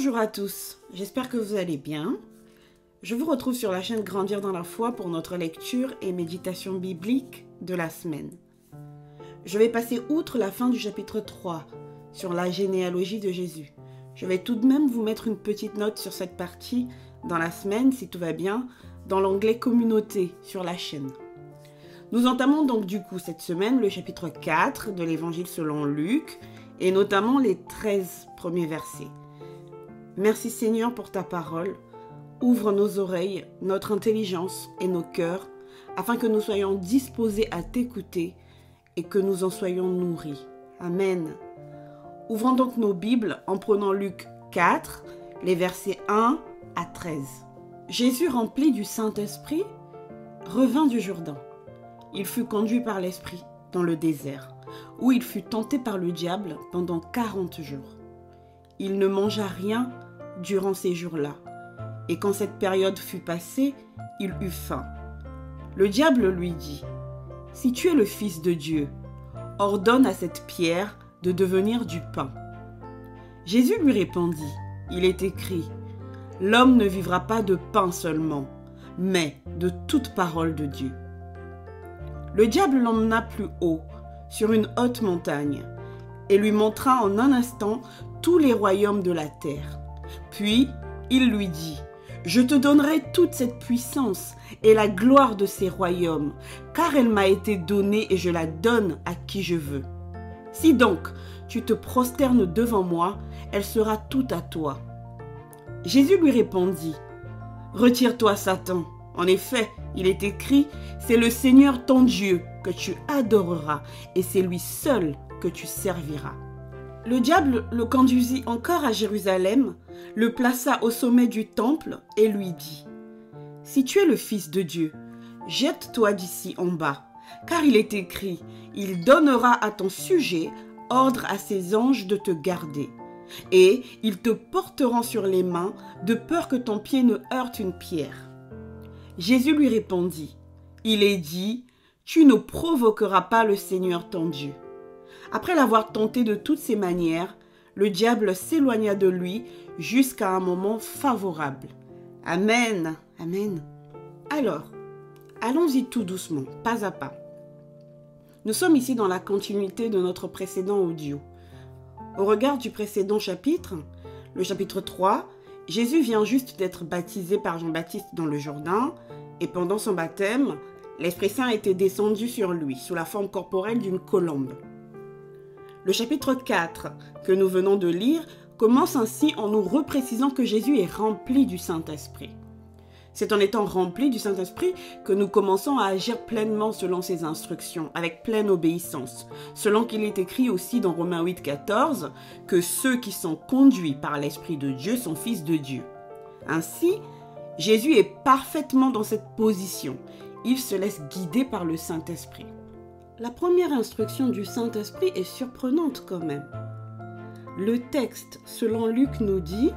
Bonjour à tous, j'espère que vous allez bien. Je vous retrouve sur la chaîne Grandir dans la foi pour notre lecture et méditation biblique de la semaine. Je vais passer outre la fin du chapitre 3 sur la généalogie de Jésus. Je vais tout de même vous mettre une petite note sur cette partie dans la semaine, si tout va bien, dans l'onglet Communauté sur la chaîne. Nous entamons donc du coup cette semaine le chapitre 4 de l'Évangile selon Luc et notamment les 13 premiers versets. Merci Seigneur pour ta parole. Ouvre nos oreilles, notre intelligence et nos cœurs afin que nous soyons disposés à t'écouter et que nous en soyons nourris. Amen. Ouvrons donc nos Bibles en prenant Luc 4, les versets 1 à 13. Jésus, rempli du Saint-Esprit, revint du Jourdain. Il fut conduit par l'Esprit dans le désert, où il fut tenté par le diable pendant 40 jours. Il ne mangea rien durant ces jours-là, et quand cette période fut passée, il eut faim. Le diable lui dit : « Si tu es le Fils de Dieu, ordonne à cette pierre de devenir du pain. » Jésus lui répondit : « Il est écrit : L'homme ne vivra pas de pain seulement, mais de toute parole de Dieu. » Le diable l'emmena plus haut, sur une haute montagne, et lui montra en un instant tous les royaumes de la terre. Puis il lui dit : « Je te donnerai toute cette puissance et la gloire de ces royaumes, car elle m'a été donnée et je la donne à qui je veux. Si donc tu te prosternes devant moi, elle sera toute à toi. » Jésus lui répondit : « Retire-toi, Satan. En effet, il est écrit : c'est le Seigneur ton Dieu que tu adoreras et c'est lui seul que tu serviras. » Le diable le conduisit encore à Jérusalem, le plaça au sommet du temple et lui dit : « Si tu es le Fils de Dieu, jette-toi d'ici en bas, car il est écrit : il donnera à ton sujet ordre à ses anges de te garder, et ils te porteront sur les mains, de peur que ton pied ne heurte une pierre. » Jésus lui répondit : « Il est dit : tu ne provoqueras pas le Seigneur ton Dieu. » Après l'avoir tenté de toutes ses manières, le diable s'éloigna de lui jusqu'à un moment favorable. Amen, amen. Alors, allons-y tout doucement, pas à pas. Nous sommes ici dans la continuité de notre précédent audio. Au regard du précédent chapitre, le chapitre 3, Jésus vient juste d'être baptisé par Jean-Baptiste dans le Jourdain, et pendant son baptême, l'Esprit Saint était descendu sur lui, sous la forme corporelle d'une colombe. Le chapitre 4, que nous venons de lire, commence ainsi en nous reprécisant que Jésus est rempli du Saint-Esprit. C'est en étant rempli du Saint-Esprit que nous commençons à agir pleinement selon ses instructions, avec pleine obéissance, selon qu'il est écrit aussi dans Romains 8, 14, que ceux qui sont conduits par l'Esprit de Dieu sont fils de Dieu. Ainsi, Jésus est parfaitement dans cette position. Il se laisse guider par le Saint-Esprit. La première instruction du Saint-Esprit est surprenante quand même. Le texte, selon Luc, nous dit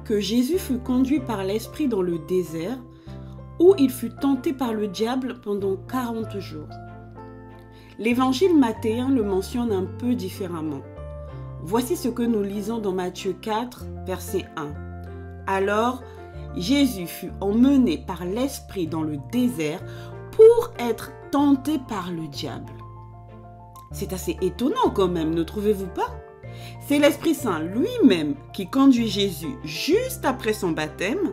que Jésus fut conduit par l'Esprit dans le désert, où il fut tenté par le diable pendant 40 jours. L'Évangile mathéen le mentionne un peu différemment. Voici ce que nous lisons dans Matthieu 4, verset 1. Alors, Jésus fut emmené par l'Esprit dans le désert pour être tenté par le diable. C'est assez étonnant quand même, ne trouvez-vous pas ? C'est l'Esprit Saint lui-même qui conduit Jésus juste après son baptême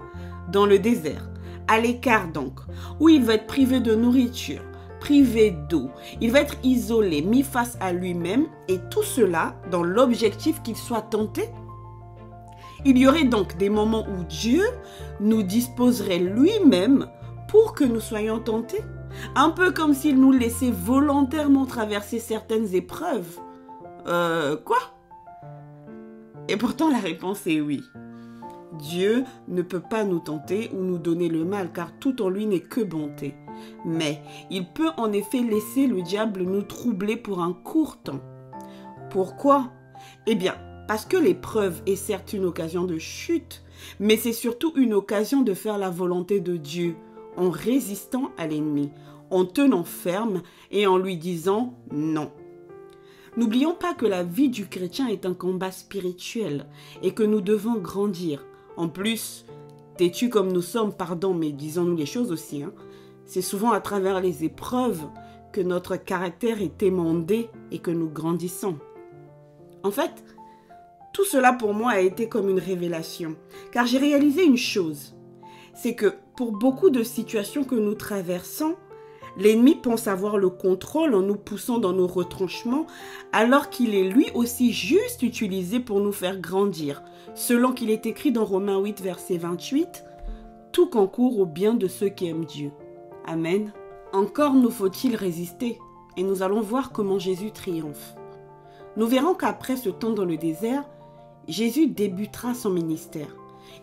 dans le désert, à l'écart donc, où il va être privé de nourriture, privé d'eau, il va être isolé, mis face à lui-même, et tout cela dans l'objectif qu'il soit tenté. Il y aurait donc des moments où Dieu nous disposerait lui-même pour que nous soyons tentés, un peu comme s'il nous laissait volontairement traverser certaines épreuves. Quoi ? Et pourtant la réponse est oui. Dieu ne peut pas nous tenter ou nous donner le mal, car tout en lui n'est que bonté. Mais il peut en effet laisser le diable nous troubler pour un court temps. Pourquoi ? Eh bien, parce que l'épreuve est certes une occasion de chute, mais c'est surtout une occasion de faire la volonté de Dieu, en résistant à l'ennemi, en tenant ferme et en lui disant non. N'oublions pas que la vie du chrétien est un combat spirituel et que nous devons grandir. En plus, têtus comme nous sommes, pardon, mais disons-nous les choses aussi, c'est souvent à travers les épreuves que notre caractère est émondé et que nous grandissons. En fait, tout cela pour moi a été comme une révélation, car j'ai réalisé une chose, c'est que pour beaucoup de situations que nous traversons, l'ennemi pense avoir le contrôle en nous poussant dans nos retranchements, alors qu'il est lui aussi juste utilisé pour nous faire grandir, selon qu'il est écrit dans Romains 8, verset 28, « Tout concourt au bien de ceux qui aiment Dieu. » Amen. Encore nous faut-il résister, et nous allons voir comment Jésus triomphe. Nous verrons qu'après ce temps dans le désert, Jésus débutera son ministère.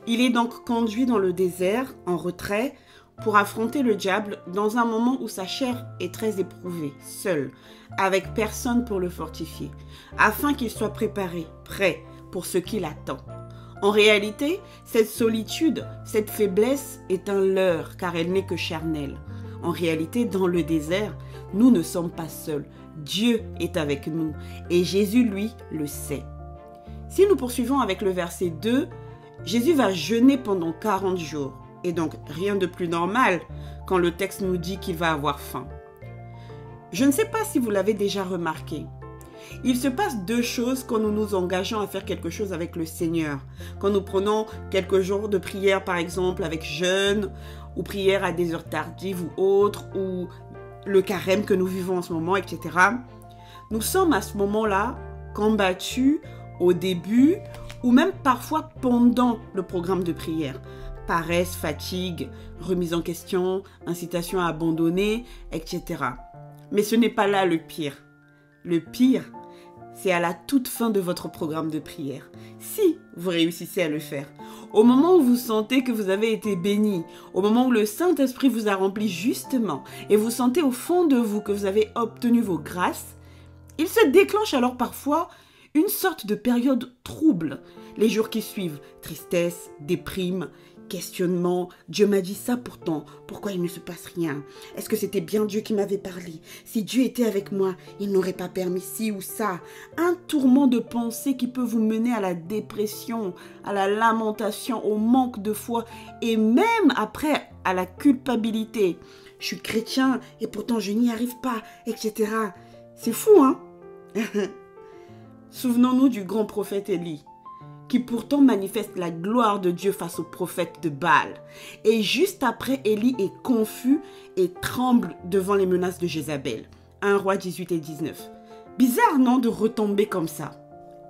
Il est donc conduit dans le désert, en retrait, pour affronter le diable dans un moment où sa chair est très éprouvée, seul, avec personne pour le fortifier, afin qu'il soit préparé, prêt pour ce qui l'attend. En réalité, cette solitude, cette faiblesse est un leurre, car elle n'est que charnelle. En réalité, dans le désert, nous ne sommes pas seuls. Dieu est avec nous, et Jésus, lui, le sait. Si nous poursuivons avec le verset 2, Jésus va jeûner pendant 40 jours. Et donc, rien de plus normal quand le texte nous dit qu'il va avoir faim. Je ne sais pas si vous l'avez déjà remarqué. Il se passe deux choses quand nous nous engageons à faire quelque chose avec le Seigneur. Quand nous prenons quelques jours de prière, par exemple, avec jeûne, ou prière à des heures tardives ou autres, ou le carême que nous vivons en ce moment, etc. Nous sommes à ce moment-là combattus au début ou même parfois pendant le programme de prière. Paresse, fatigue, remise en question, incitation à abandonner, etc. Mais ce n'est pas là le pire. Le pire, c'est à la toute fin de votre programme de prière. Si vous réussissez à le faire, au moment où vous sentez que vous avez été béni, au moment où le Saint-Esprit vous a rempli justement, et vous sentez au fond de vous que vous avez obtenu vos grâces, il se déclenche alors parfois une sorte de période trouble. Les jours qui suivent, tristesse, déprime, questionnement, Dieu m'a dit ça pourtant, pourquoi il ne se passe rien? Est-ce que c'était bien Dieu qui m'avait parlé? Si Dieu était avec moi, il n'aurait pas permis ci ou ça. Un tourment de pensée qui peut vous mener à la dépression, à la lamentation, au manque de foi et même après à la culpabilité. Je suis chrétien et pourtant je n'y arrive pas, etc. C'est fou, hein? Souvenons-nous du grand prophète Élie, qui pourtant manifeste la gloire de Dieu face au prophète de Baal. Et juste après, Élie est confus et tremble devant les menaces de Jézabel. 1 Roi 18 et 19. Bizarre, non, de retomber comme ça?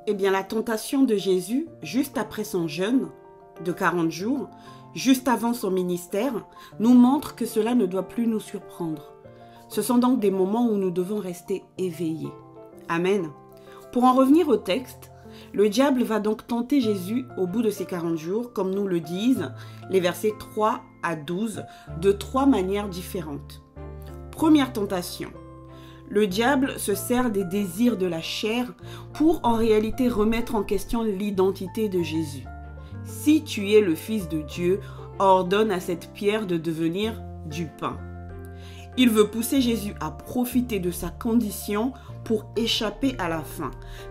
Eh bien, la tentation de Jésus, juste après son jeûne de 40 jours, juste avant son ministère, nous montre que cela ne doit plus nous surprendre. Ce sont donc des moments où nous devons rester éveillés. Amen. Pour en revenir au texte, le diable va donc tenter Jésus au bout de ces 40 jours, comme nous le disent les versets 3 à 12, de 3 manières différentes. Première tentation. Le diable se sert des désirs de la chair pour en réalité remettre en question l'identité de Jésus. Si tu es le Fils de Dieu, ordonne à cette pierre de devenir du pain. Il veut pousser Jésus à profiter de sa condition pour échapper à la faim.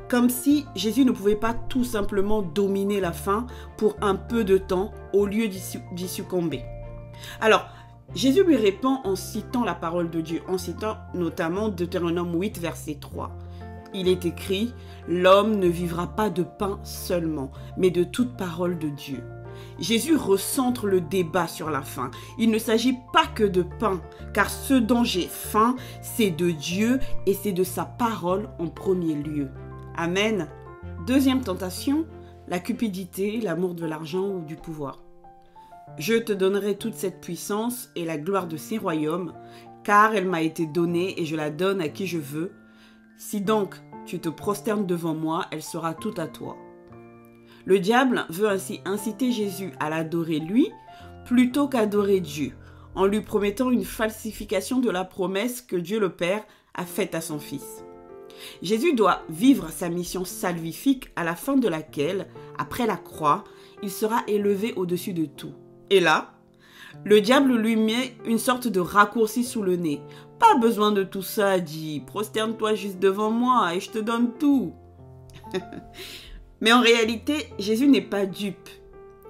Comme si Jésus ne pouvait pas tout simplement dominer la faim pour un peu de temps au lieu d'y succomber. Alors, Jésus lui répond en citant la parole de Dieu, en citant notamment Deutéronome 8, verset 3. Il est écrit « L'homme ne vivra pas de pain seulement, mais de toute parole de Dieu ». Jésus recentre le débat sur la faim. Il ne s'agit pas que de pain, car ce dont j'ai faim, c'est de Dieu et c'est de sa parole en premier lieu. Amen. Deuxième tentation, la cupidité, l'amour de l'argent ou du pouvoir. Je te donnerai toute cette puissance et la gloire de ces royaumes, car elle m'a été donnée et je la donne à qui je veux. Si donc tu te prosternes devant moi, elle sera toute à toi. Le diable veut ainsi inciter Jésus à l'adorer lui plutôt qu'adorer Dieu, en lui promettant une falsification de la promesse que Dieu le Père a faite à son Fils. Jésus doit vivre sa mission salvifique à la fin de laquelle, après la croix, il sera élevé au-dessus de tout. Et là, Le diable lui met une sorte de raccourci sous le nez. Pas besoin de tout ça, dit. Prosterne-toi juste devant moi et je te donne tout. Mais en réalité, Jésus n'est pas dupe,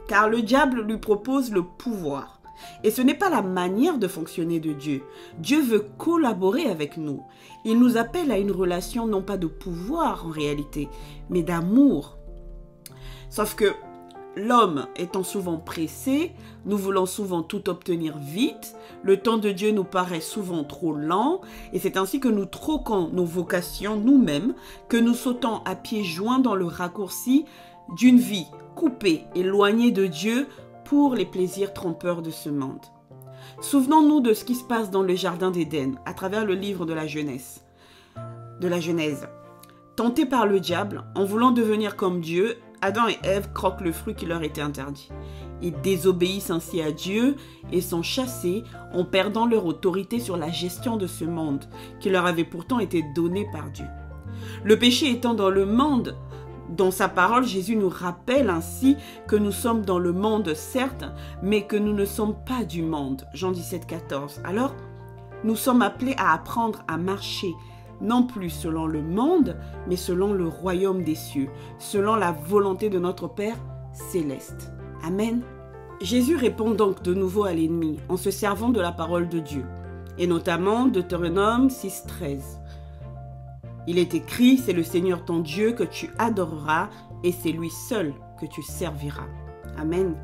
car le diable lui propose le pouvoir. Et ce n'est pas la manière de fonctionner de Dieu. Dieu veut collaborer avec nous. Il nous appelle à une relation non pas de pouvoir en réalité, mais d'amour. Sauf que l'homme étant souvent pressé, nous voulons souvent tout obtenir vite, le temps de Dieu nous paraît souvent trop lent, et c'est ainsi que nous troquons nos vocations nous-mêmes, que nous sautons à pieds joints dans le raccourci d'une vie coupée, éloignée de Dieu pour les plaisirs trompeurs de ce monde. Souvenons-nous de ce qui se passe dans le jardin d'Éden, à travers le livre de la Genèse. Tentés par le diable, en voulant devenir comme Dieu, Adam et Ève croquent le fruit qui leur était interdit. Ils désobéissent ainsi à Dieu et sont chassés en perdant leur autorité sur la gestion de ce monde qui leur avait pourtant été donné par Dieu. Le péché étant dans le monde, dans sa parole, Jésus nous rappelle ainsi que nous sommes dans le monde, certes, mais que nous ne sommes pas du monde. Jean 17, 14. Alors, nous sommes appelés à apprendre à marcher, non plus selon le monde, mais selon le royaume des cieux, selon la volonté de notre Père céleste. Amen. Jésus répond donc de nouveau à l'ennemi en se servant de la parole de Dieu, et notamment Deutéronome 6, 13. Il est écrit, c'est le Seigneur ton Dieu que tu adoreras et c'est lui seul que tu serviras. Amen.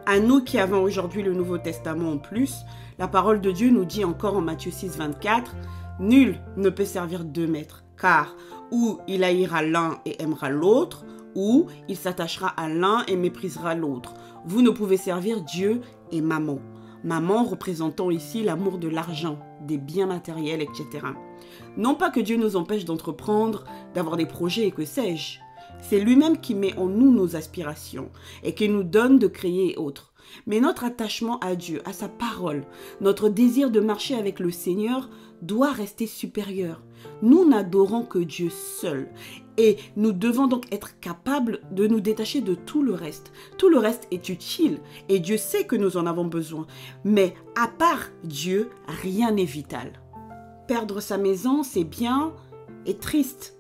À nous qui avons aujourd'hui le Nouveau Testament en plus, la parole de Dieu nous dit encore en Matthieu 6, 24, « Nul ne peut servir deux maîtres, car ou il haïra l'un et aimera l'autre, ou il s'attachera à l'un et méprisera l'autre. Vous ne pouvez servir Dieu et Mammon. » Mammon représentant ici l'amour de l'argent, des biens matériels, etc. Non pas que Dieu nous empêche d'entreprendre, d'avoir des projets et que sais-je. C'est lui-même qui met en nous nos aspirations et qui nous donne de créer et autres. Mais notre attachement à Dieu, à sa parole, notre désir de marcher avec le Seigneur doit rester supérieur. Nous n'adorons que Dieu seul et nous devons donc être capables de nous détacher de tout le reste. Tout le reste est utile et Dieu sait que nous en avons besoin. Mais à part Dieu, rien n'est vital. Perdre sa maison, c'est bien et triste.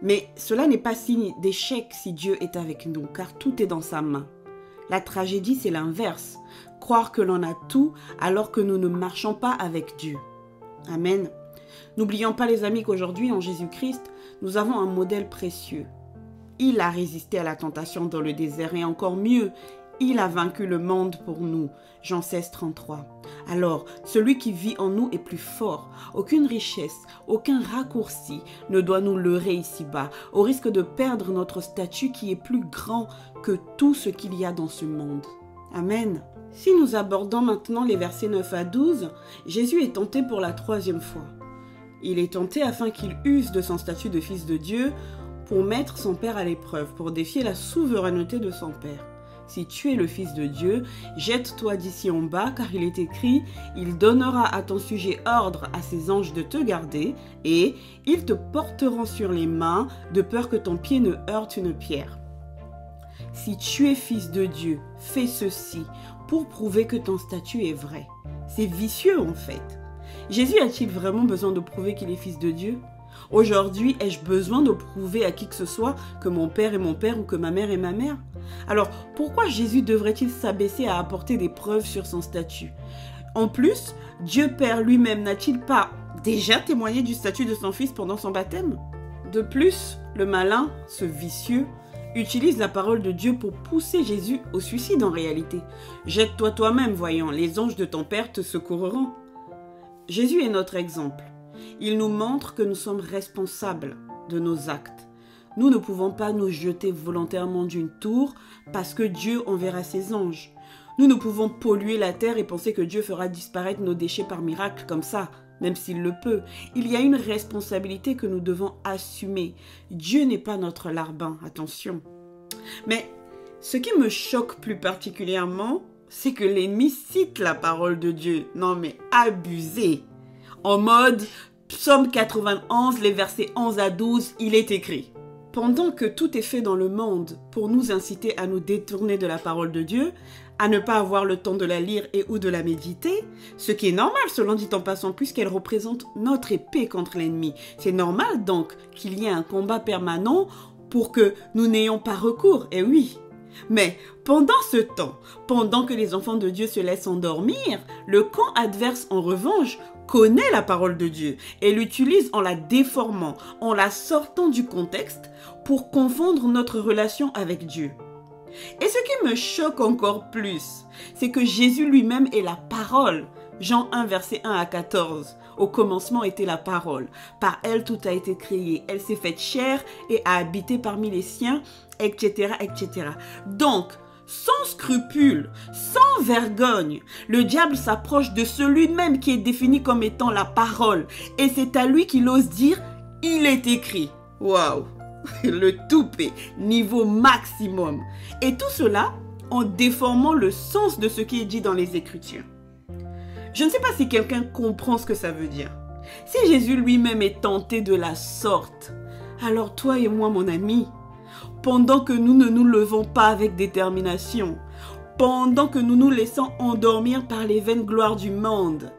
Mais cela n'est pas signe d'échec si Dieu est avec nous, car tout est dans sa main. La tragédie, c'est l'inverse. Croire que l'on a tout alors que nous ne marchons pas avec Dieu. Amen. N'oublions pas les amis qu'aujourd'hui, en Jésus-Christ, nous avons un modèle précieux. Il a résisté à la tentation dans le désert et encore mieux, il a vaincu le monde pour nous. Jean 16, 33. Alors, celui qui vit en nous est plus fort. Aucune richesse, aucun raccourci ne doit nous leurrer ici-bas, au risque de perdre notre statut qui est plus grand que tout ce qu'il y a dans ce monde. Amen. Si nous abordons maintenant les versets 9 à 12, Jésus est tenté pour la troisième fois. Il est tenté afin qu'il use de son statut de fils de Dieu pour mettre son Père à l'épreuve, pour défier la souveraineté de son Père. Si tu es le Fils de Dieu, jette-toi d'ici en bas, car il est écrit, il donnera à ton sujet ordre à ses anges de te garder, et ils te porteront sur les mains, de peur que ton pied ne heurte une pierre. Si tu es fils de Dieu, fais ceci, pour prouver que ton statut est vrai. C'est vicieux en fait. Jésus a-t-il vraiment besoin de prouver qu'il est fils de Dieu ? Aujourd'hui, ai-je besoin de prouver à qui que ce soit que mon père est mon père ou que ma mère est ma mère ? Alors, pourquoi Jésus devrait-il s'abaisser à apporter des preuves sur son statut ? En plus, Dieu Père lui-même n'a-t-il pas déjà témoigné du statut de son fils pendant son baptême ? De plus, le malin, ce vicieux, utilise la parole de Dieu pour pousser Jésus au suicide en réalité. Jette-toi toi-même, voyons, les anges de ton Père te secourront. Jésus est notre exemple. Il nous montre que nous sommes responsables de nos actes. Nous ne pouvons pas nous jeter volontairement d'une tour parce que Dieu enverra ses anges. Nous ne pouvons polluer la terre et penser que Dieu fera disparaître nos déchets par miracle comme ça, même s'il le peut. Il y a une responsabilité que nous devons assumer. Dieu n'est pas notre larbin, attention. Mais ce qui me choque plus particulièrement, c'est que l'ennemi cite la parole de Dieu. Non mais abusé. En mode Psaume 91, les versets 11 à 12, il est écrit. Pendant que tout est fait dans le monde pour nous inciter à nous détourner de la parole de Dieu, à ne pas avoir le temps de la lire et ou de la méditer, ce qui est normal selon dit en passant puisqu'elle représente notre épée contre l'ennemi. C'est normal donc qu'il y ait un combat permanent pour que nous n'ayons pas recours, et oui. Mais pendant ce temps, pendant que les enfants de Dieu se laissent endormir, le camp adverse en revanche connaît la parole de Dieu et l'utilise en la déformant, en la sortant du contexte pour confondre notre relation avec Dieu. Et ce qui me choque encore plus, c'est que Jésus lui-même est la parole. Jean 1, verset 1 à 14. Au commencement était la parole. Par elle, tout a été créé. Elle s'est faite chair et a habité parmi les siens, etc., etc. Donc, sans scrupule, sans vergogne, le diable s'approche de celui-même qui est défini comme étant la parole. Et c'est à lui qu'il ose dire « Il est écrit ». Waouh! Le toupet, niveau maximum. Et tout cela en déformant le sens de ce qui est dit dans les Écritures. Je ne sais pas si quelqu'un comprend ce que ça veut dire. Si Jésus lui-même est tenté de la sorte, alors toi et moi, mon ami, pendant que nous ne nous levons pas avec détermination, pendant que nous nous laissons endormir par les vaines gloires du monde,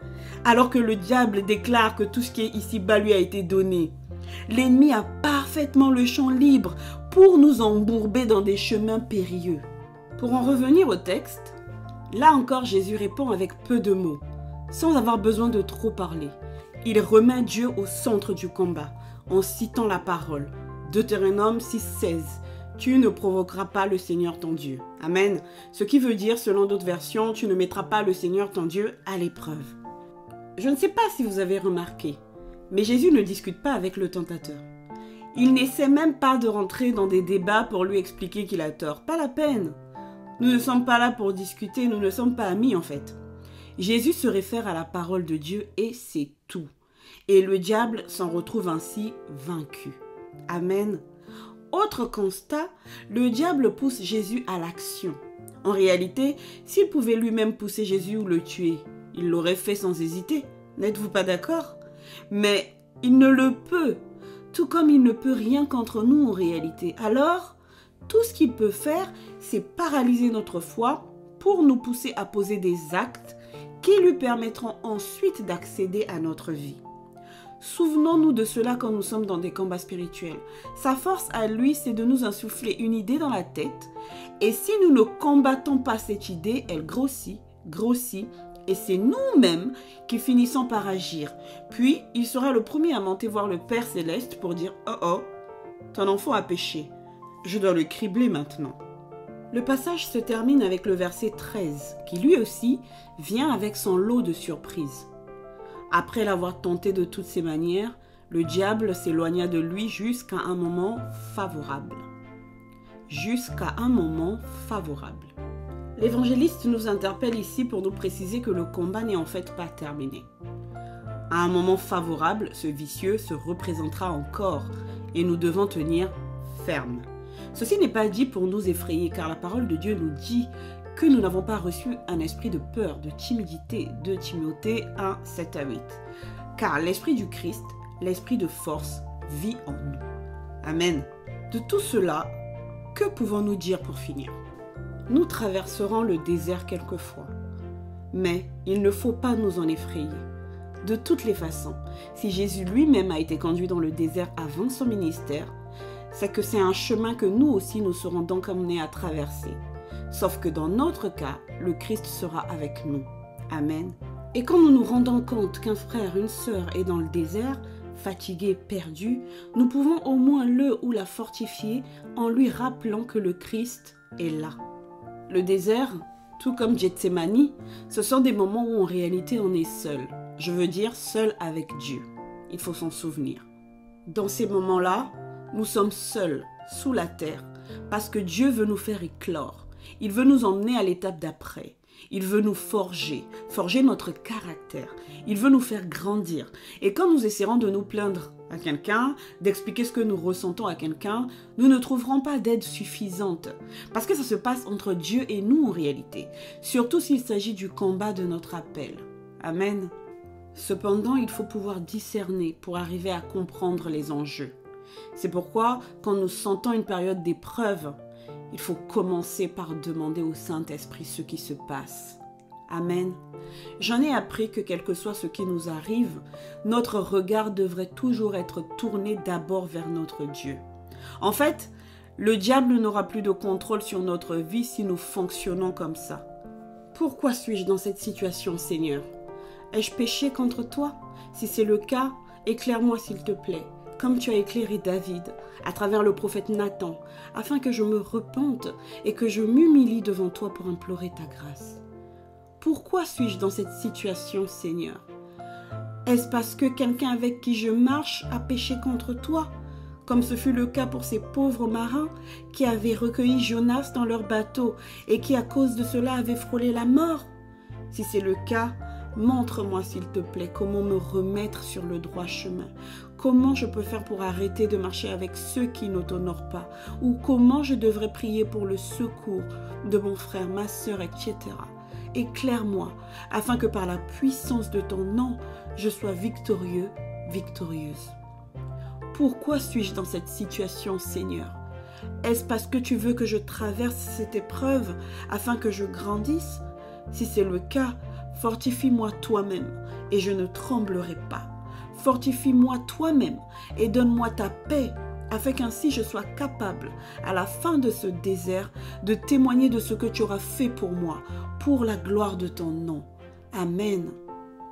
alors que le diable déclare que tout ce qui est ici-bas lui a été donné, l'ennemi a parfaitement le champ libre pour nous embourber dans des chemins périlleux. Pour en revenir au texte, là encore Jésus répond avec peu de mots, sans avoir besoin de trop parler. Il remet Dieu au centre du combat, en citant la parole. Deutéronome 6,16. Tu ne provoqueras pas le Seigneur ton Dieu. Amen. Ce qui veut dire, selon d'autres versions, tu ne mettras pas le Seigneur ton Dieu à l'épreuve. Je ne sais pas si vous avez remarqué, mais Jésus ne discute pas avec le tentateur. Il n'essaie même pas de rentrer dans des débats pour lui expliquer qu'il a tort. Pas la peine. Nous ne sommes pas là pour discuter, nous ne sommes pas amis en fait. Jésus se réfère à la parole de Dieu et c'est tout. Et le diable s'en retrouve ainsi vaincu. Amen. Autre constat, le diable pousse Jésus à l'action. En réalité, s'il pouvait lui-même pousser Jésus ou le tuer, il l'aurait fait sans hésiter. N'êtes-vous pas d'accord? Mais il ne le peut, tout comme il ne peut rien contre nous en réalité. Alors, tout ce qu'il peut faire, c'est paralyser notre foi pour nous pousser à poser des actes qui lui permettront ensuite d'accéder à notre vie. Souvenons-nous de cela quand nous sommes dans des combats spirituels. Sa force à lui, c'est de nous insuffler une idée dans la tête. Et si nous ne combattons pas cette idée, elle grossit, grossit. Et c'est nous-mêmes qui finissons par agir. Puis, il sera le premier à monter voir le Père Céleste pour dire « Oh oh, ton enfant a péché. Je dois le cribler maintenant. » Le passage se termine avec le verset 13, qui lui aussi vient avec son lot de surprises. Après l'avoir tenté de toutes ses manières, le diable s'éloigna de lui jusqu'à un moment favorable. Jusqu'à un moment favorable. L'évangéliste nous interpelle ici pour nous préciser que le combat n'est en fait pas terminé. À un moment favorable, ce vicieux se représentera encore et nous devons tenir ferme. Ceci n'est pas dit pour nous effrayer car la parole de Dieu nous dit que nous n'avons pas reçu un esprit de peur, de timidité, 2 Timothée 1, 7 à 8. Car l'esprit du Christ, l'esprit de force, vit en nous. Amen. De tout cela, que pouvons-nous dire pour finir? Nous traverserons le désert quelquefois, mais il ne faut pas nous en effrayer. De toutes les façons, si Jésus lui-même a été conduit dans le désert avant son ministère, c'est que c'est un chemin que nous aussi nous serons donc amenés à traverser. Sauf que dans notre cas, le Christ sera avec nous. Amen. Et quand nous nous rendons compte qu'un frère, une sœur est dans le désert, fatigué, perdu, nous pouvons au moins le ou la fortifier en lui rappelant que le Christ est là. Le désert, tout comme Gethsémani, ce sont des moments où en réalité on est seul. Je veux dire seul avec Dieu. Il faut s'en souvenir. Dans ces moments-là, nous sommes seuls, sous la terre, parce que Dieu veut nous faire éclore. Il veut nous emmener à l'étape d'après. Il veut nous forger notre caractère. Il veut nous faire grandir. Et quand nous essaierons de nous plaindre à quelqu'un, d'expliquer ce que nous ressentons à quelqu'un, nous ne trouverons pas d'aide suffisante. Parce que ça se passe entre Dieu et nous en réalité. Surtout s'il s'agit du combat de notre appel. Amen. Cependant, il faut pouvoir discerner pour arriver à comprendre les enjeux. C'est pourquoi, quand nous sentons une période d'épreuve, il faut commencer par demander au Saint-Esprit ce qui se passe. Amen. J'en ai appris que quel que soit ce qui nous arrive, notre regard devrait toujours être tourné d'abord vers notre Dieu. En fait, le diable n'aura plus de contrôle sur notre vie si nous fonctionnons comme ça. Pourquoi suis-je dans cette situation, Seigneur? Ai-je péché contre toi? Si c'est le cas, éclaire-moi s'il te plaît, comme tu as éclairé David à travers le prophète Nathan, afin que je me repente et que je m'humilie devant toi pour implorer ta grâce. Pourquoi suis-je dans cette situation, Seigneur? Est-ce parce que quelqu'un avec qui je marche a péché contre toi, comme ce fut le cas pour ces pauvres marins qui avaient recueilli Jonas dans leur bateau et qui, à cause de cela, avaient frôlé la mort? Si c'est le cas, montre-moi s'il te plaît comment me remettre sur le droit chemin. Comment je peux faire pour arrêter de marcher avec ceux qui ne t'honorent pas? Ou comment je devrais prier pour le secours de mon frère, ma sœur, etc. Éclaire-moi, afin que par la puissance de ton nom, je sois victorieux, victorieuse. Pourquoi suis-je dans cette situation, Seigneur? Est-ce parce que tu veux que je traverse cette épreuve afin que je grandisse? Si c'est le cas, fortifie-moi toi-même et je ne tremblerai pas. Fortifie-moi toi-même et donne-moi ta paix, afin qu'ainsi je sois capable, à la fin de ce désert, de témoigner de ce que tu auras fait pour moi, pour la gloire de ton nom. Amen.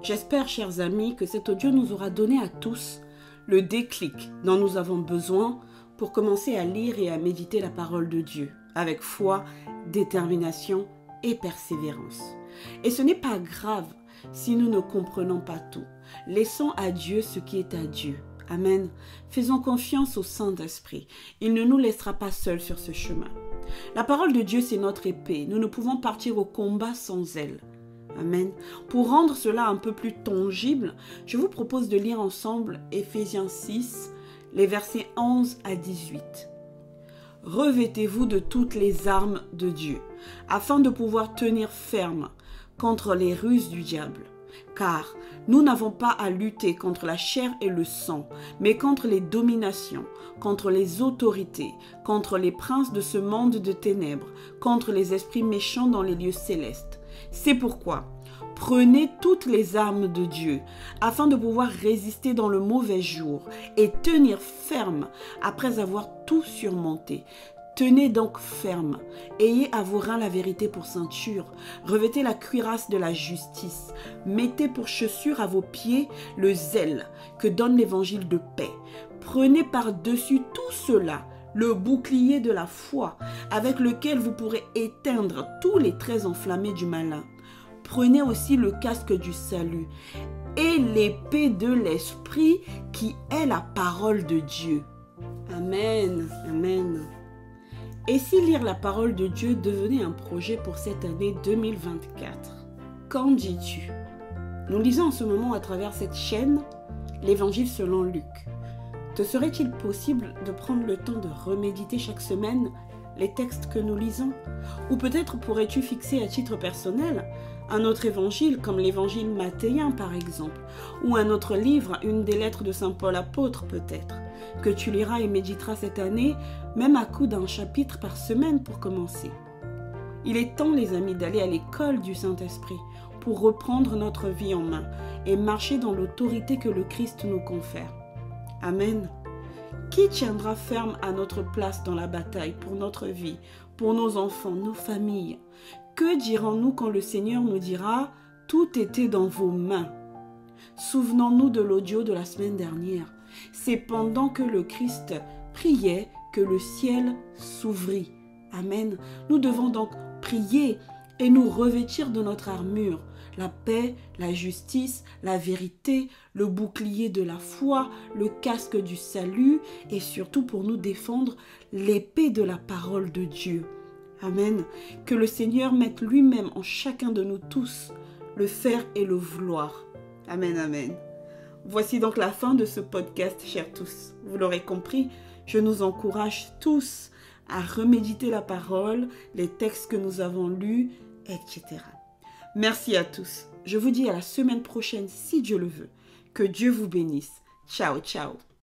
J'espère, chers amis, que cet audio nous aura donné à tous le déclic dont nous avons besoin pour commencer à lire et à méditer la parole de Dieu, avec foi, détermination et persévérance. Et ce n'est pas grave si nous ne comprenons pas tout. Laissons à Dieu ce qui est à Dieu. Amen. Faisons confiance au Saint-Esprit. Il ne nous laissera pas seuls sur ce chemin. La parole de Dieu, c'est notre épée. Nous ne pouvons partir au combat sans elle. Amen. Pour rendre cela un peu plus tangible, je vous propose de lire ensemble Éphésiens 6, les versets 11 à 18. Revêtez-vous de toutes les armes de Dieu, afin de pouvoir tenir ferme contre les ruses du diable. Car nous n'avons pas à lutter contre la chair et le sang, mais contre les dominations, contre les autorités, contre les princes de ce monde de ténèbres, contre les esprits méchants dans les lieux célestes. C'est pourquoi, prenez toutes les armes de Dieu, afin de pouvoir résister dans le mauvais jour et tenir ferme après avoir tout surmonté. Tenez donc ferme, ayez à vos reins la vérité pour ceinture, revêtez la cuirasse de la justice, mettez pour chaussure à vos pieds le zèle que donne l'évangile de paix. Prenez par-dessus tout cela le bouclier de la foi, avec lequel vous pourrez éteindre tous les traits enflammés du malin. Prenez aussi le casque du salut et l'épée de l'esprit qui est la parole de Dieu. Amen, amen. Et si lire la parole de Dieu devenait un projet pour cette année 2024? Qu'en dis-tu? Nous lisons en ce moment à travers cette chaîne l'Évangile selon Luc. Te serait-il possible de prendre le temps de reméditer chaque semaine les textes que nous lisons? Ou peut-être pourrais-tu fixer à titre personnel un autre évangile comme l'évangile mathéen par exemple, ou un autre livre, une des lettres de saint Paul apôtre peut-être, que tu liras et méditeras cette année, même à coup d'un chapitre par semaine pour commencer. Il est temps, les amis, d'aller à l'école du Saint-Esprit pour reprendre notre vie en main et marcher dans l'autorité que le Christ nous confère. Amen. Qui tiendra ferme à notre place dans la bataille pour notre vie, pour nos enfants, nos familles? Que dirons-nous quand le Seigneur nous dira « Tout était dans vos mains » ? Souvenons-nous de l'audio de la semaine dernière. C'est pendant que le Christ priait que le ciel s'ouvrit. Amen. Nous devons donc prier et nous revêtir de notre armure, la paix, la justice, la vérité, le bouclier de la foi, le casque du salut et surtout pour nous défendre, l'épée de la parole de Dieu. Amen. Que le Seigneur mette lui-même en chacun de nous tous le faire et le vouloir. Amen, amen. Voici donc la fin de ce podcast, chers tous. Vous l'aurez compris, je nous encourage tous à reméditer la parole, les textes que nous avons lus, etc. Merci à tous. Je vous dis à la semaine prochaine, si Dieu le veut. Que Dieu vous bénisse. Ciao, ciao.